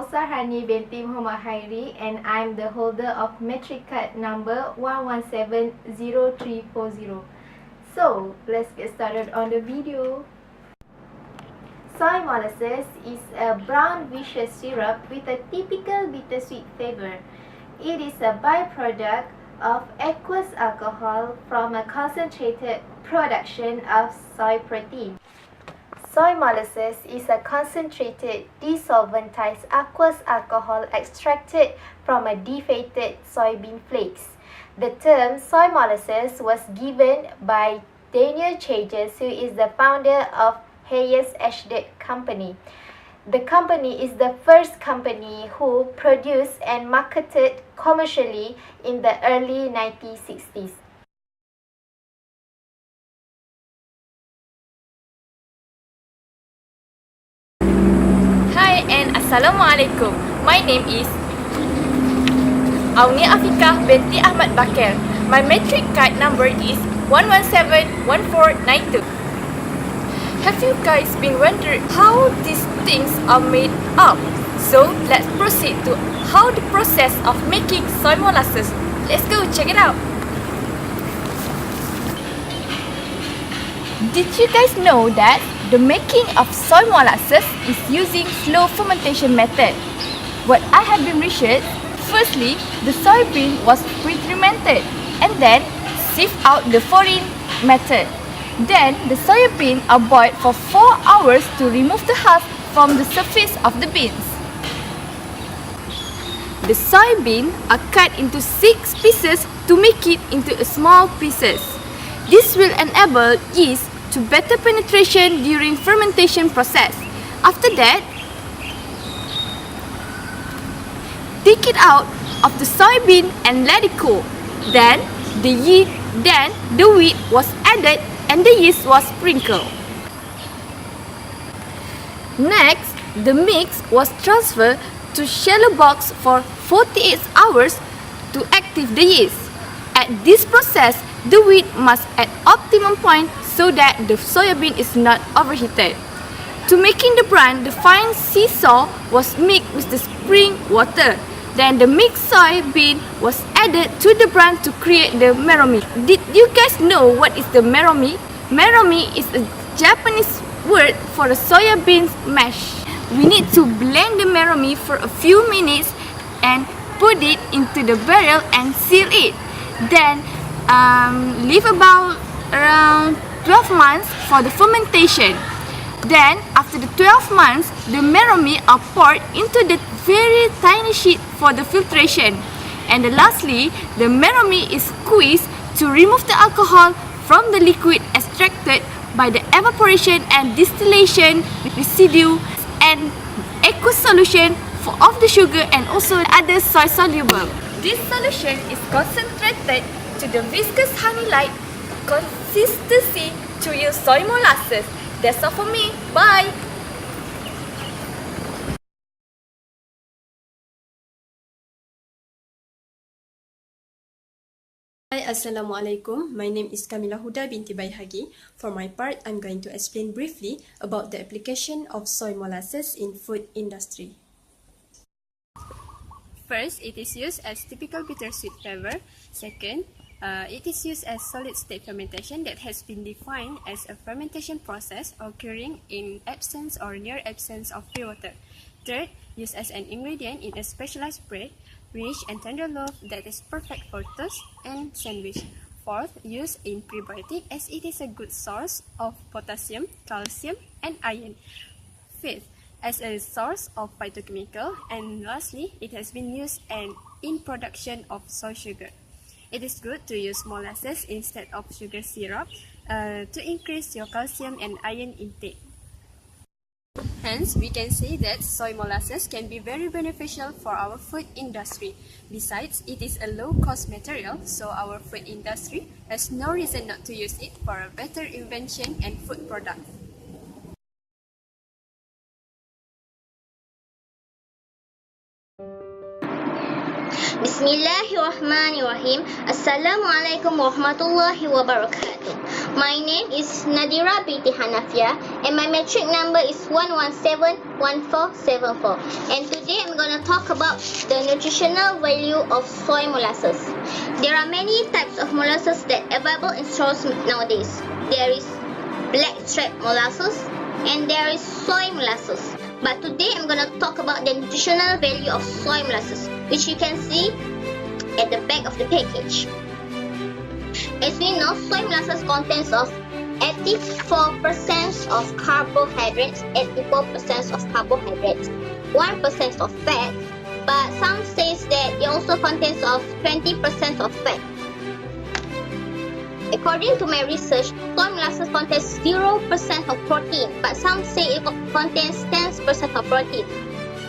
Kausarhani binti Muhammad Hairi, and I'm the holder of metric card number 1170340. So, let's get started on the video. Soy molasses is a brown viscous syrup with a typical bittersweet flavor. It is a byproduct of aqueous alcohol from a concentrated production of soy protein. Soy molasses is a concentrated, desolventized aqueous alcohol extracted from a deflated soybean flakes. The term soy molasses was given by Daniel Chages, who is the founder of Hayes Ashdeck Company. The company is the first company who produced and marketed commercially in the early 1960s. Hi and Assalamualaikum. My name is Aunia Afikah binti Ahmad Bakir. My metric card number is 1171492. Have you guys been wondering how these things are made up? So let's proceed to how the process of making soy molasses. Let's go check it out. Did you guys know that the making of soy molasses is using slow fermentation method? What I have been researched, firstly, the soybean was pre-fermented and then sieve out the foreign method. Then the soybean are boiled for 4 hours to remove the husk from the surface of the beans. The soybean are cut into 6 pieces to make it into small pieces. This will enable yeast to better penetration during fermentation process. After that, take it out of the soybean and let it cool. Then the wheat was added and the yeast was sprinkled. Next, the mix was transferred to shallow box for 48 hours to activate the yeast. At this process, the wheat must at optimum point so that the soybean is not overheated. To making the bran, the fine seesaw was mixed with the spring water. Then the mixed soybean was added to the bran to create the meromi. Did you guys know what is the meromi? Meromi is a Japanese word for a soybean mash. We need to blend the meromi for a few minutes and put it into the barrel and seal it. Then leave about around 12 months for the fermentation. Then after the 12 months, the meromi are poured into the very tiny sheet for the filtration. And lastly, the meromi is squeezed to remove the alcohol from the liquid extracted by the evaporation and distillation residue and aqueous solution of the sugar and also other soy soluble. This solution is concentrated to the viscous honey-like consistency to use soy molasses. That's all for me. Bye! Hi, Assalamualaikum. My name is Kamila Huda binti Bayhagi. For my part, I'm going to explain briefly about the application of soy molasses in food industry. First, it is used as typical bittersweet flavor. Second, it is used as solid-state fermentation that has been defined as a fermentation process occurring in absence or near absence of pure water. Third, used as an ingredient in a specialized bread, rich and tender loaf that is perfect for toast and sandwich. Fourth, used in prebiotic as it is a good source of potassium, calcium, and iron. Fifth, as a source of phytochemical. And lastly, it has been used in production of soy sugar. It is good to use molasses instead of sugar syrup to increase your calcium and iron intake. Hence, we can say that soy molasses can be very beneficial for our food industry. Besides, it is a low-cost material, so our food industry has no reason not to use it for a better invention and food product. Bismillahirrahmanirrahim. Assalamualaikum warahmatullahi wabarakatuh. My name is Nadira binti Hanafia and my metric number is 1171474. And today I'm going to talk about the nutritional value of soy molasses. There are many types of molasses that are available in stores nowadays. There is black strap molasses and there is soy molasses. But today I'm going to talk about the nutritional value of soy molasses, which you can see at the back of the package. As we know, soy molasses contains of 84% of carbohydrates, 1% of fat, but some says that it also contains of 20% of fat. According to my research, soy molasses contains 0% of protein, but some say it contains 10% of protein.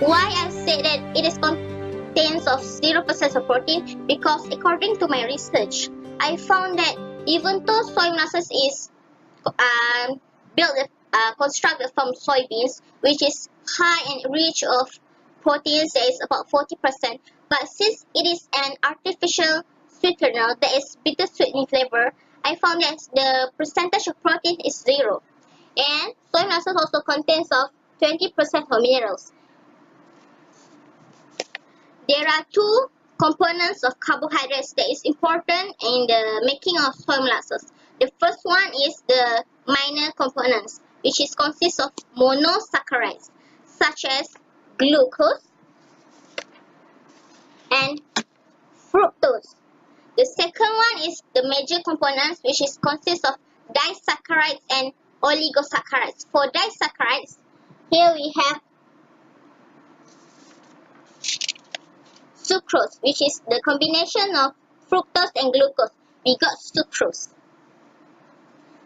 Why I say that it contains of 0% of protein? Because according to my research, I found that even though soy molasses is constructed from soybeans, which is high and rich of proteins, that is about 40%, but since it is an artificial sweetener that is bittersweet in flavor, I found that the percentage of protein is 0. And soy molasses also contains of 20% of minerals. There are two components of carbohydrates that is important in the making of soy molasses. The first one is the minor components, which is consists of monosaccharides, such as glucose and fructose. The second one is the major components, which is consists of disaccharides and oligosaccharides. For disaccharides, here we have sucrose, which is the combination of fructose and glucose. We got sucrose.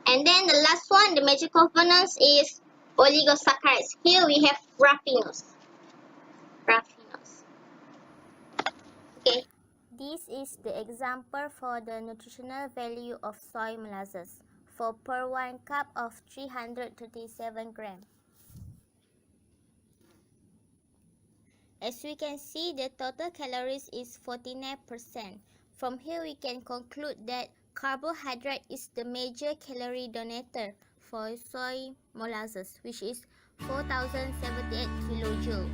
And then the last one, the major components, is oligosaccharides. Here we have raffinose. Okay. This is the example for the nutritional value of soy molasses for per 1 cup of 337 grams. As we can see, the total calories is 49%. From here we can conclude that carbohydrate is the major calorie donator for soy molasses, which is 4078 kilojoule.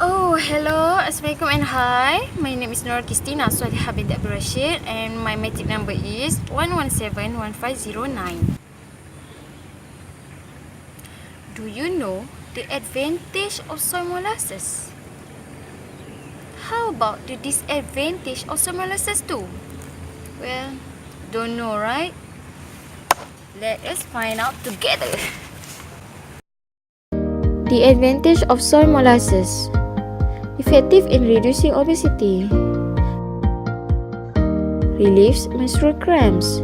Oh, hello, Assalamualaikum and hi. My name is Nur Kristina Sualiha binti Abdul Rashid and my metric number is 1171509. Do you know the advantage of soy molasses? How about the disadvantage of soy molasses too? Well, don't know, right? Let us find out together. The advantage of soy molasses: effective in reducing obesity, relieves menstrual cramps,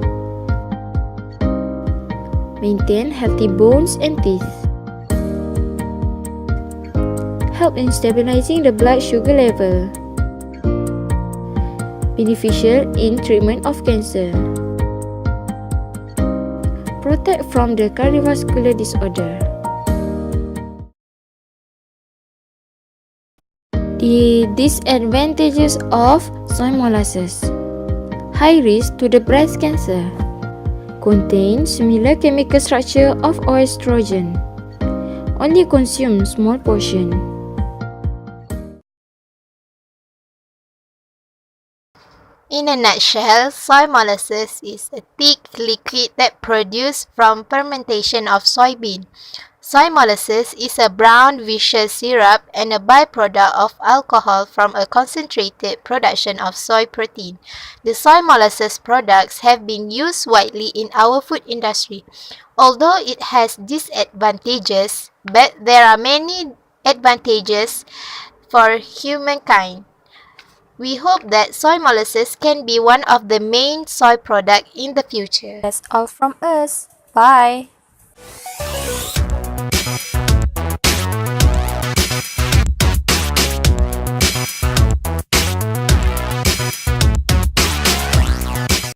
maintain healthy bones and teeth, help in stabilizing the blood sugar level, beneficial in treatment of cancer, protect from the cardiovascular disorder. The disadvantages of soy molasses: high risk to the breast cancer, contains similar chemical structure of estrogen, only consume small portion. In a nutshell, soy molasses is a thick liquid that produced from fermentation of soybean. Soy molasses is a brown viscous syrup and a byproduct of alcohol from a concentrated production of soy protein. The soy molasses products have been used widely in our food industry. Although it has disadvantages, but there are many advantages for humankind. We hope that soy molasses can be one of the main soy products in the future. That's all from us. Bye.